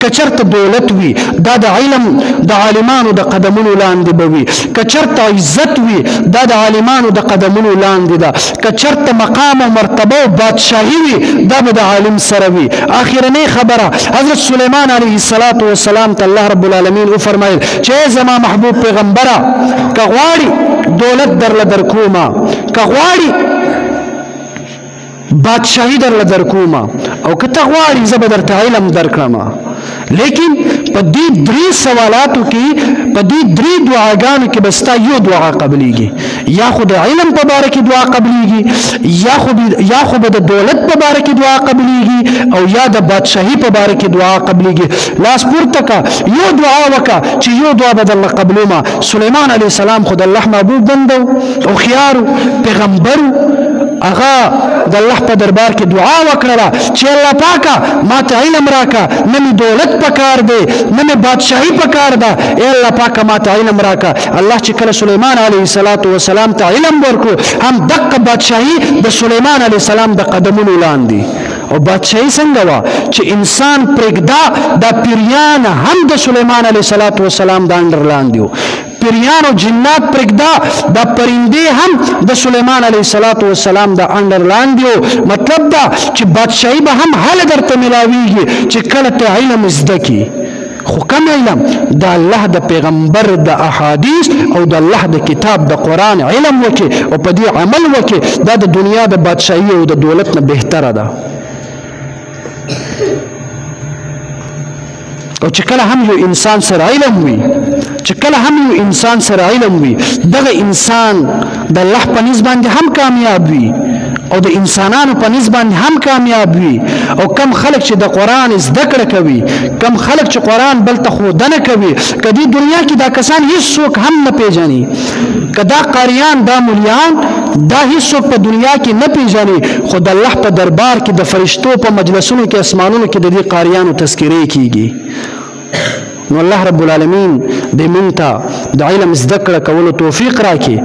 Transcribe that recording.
کچرته دولت وي دا د علم د عالمانو د قدمونو لاندې به وي، کچرته عزت وي دا د عالمانو د قدمونو لاندې ده، کچرته مقام او مرتبه او بادشاهي وي دا به د عالم سره وي. اخرنۍ خبره حضرت سلیمان علیه السلام ته الله رب العالمین وفرمایل چې زما محبوب پیغمبره که غواړي دولت درله درکوما، که غواړي بادشاهی درله درکوما، او که ته غواړي زه به درته علم درکړم. لیکن په دې درې سوالاتو کې په دې درې دعاګانو کې بستا یو دعا قبليږي، یا خو د علم په باره کې دعا قبليږي، یا خو د دولت په باره کې دعا قبليږي، او یا د بادشاهي په باره کې دعا قبليږي. لاس پورته کا یو دعا وکا چې یو دعا به الله قبلوما. سليمان عليه السلام خو د الله محبوب بندو او خيارو پیغمبرو، هغه د الله په دربار کې دعا وکړه چې الله پاکه ما ته علم راکا، نه می دولت پکار دی نه می بادشاہی پکار ده، ای الله پاکه ما ته علم راکا. الله چې کله سليمان علیه السلام ته علم ورکو، هم دغه بادشاہی د سليمان علیه السلام د قدمونو لاندې. او بادشاہی څنګه وا چې انسان پرګدا د پیریان هم د سليمان علیه السلام د اندر لاندې، پیریان او جنات پرګدا د پرندې هم د سليمان علیه السلام د اندر لاندې. مطلب دا چې بادشاہی به هم حل درته ملاويږي چې کله ته علم زده کی. خو کوم علم؟ د الله د پیغمبر د احادیث او د الله د کتاب د قرآن علم وکي او په دې عمل وکي، دا د دنیا د بادشاہی او د دولت نه بهتره ده. او چې کله هم یو انسان سره علم وي، چې کله هم یو انسان سره علم وي، دغه انسان د الله په نسبت باندې هم کامیاب وي او د انسانانو په نسبت باندې هم کامیاب وي. او کم خلک چې د قرآن زده کړه کوي، کم خلک چې قرآن بل ته ښودنه کوي، کدی دنیا کې دا کسان هیڅوک هم نه پیژني، کدا قاریان دا مولیان دا هیڅوک په دنیا کې نه پیژني، خو د الله په دربار کې د فرشتو په مجلسونو کې اسمانونو کې د دې قاریانو تذکرې کیږي. نو الله رب العالمین دې مونږ ته د علم زده کړه کولو توفیق راکړي.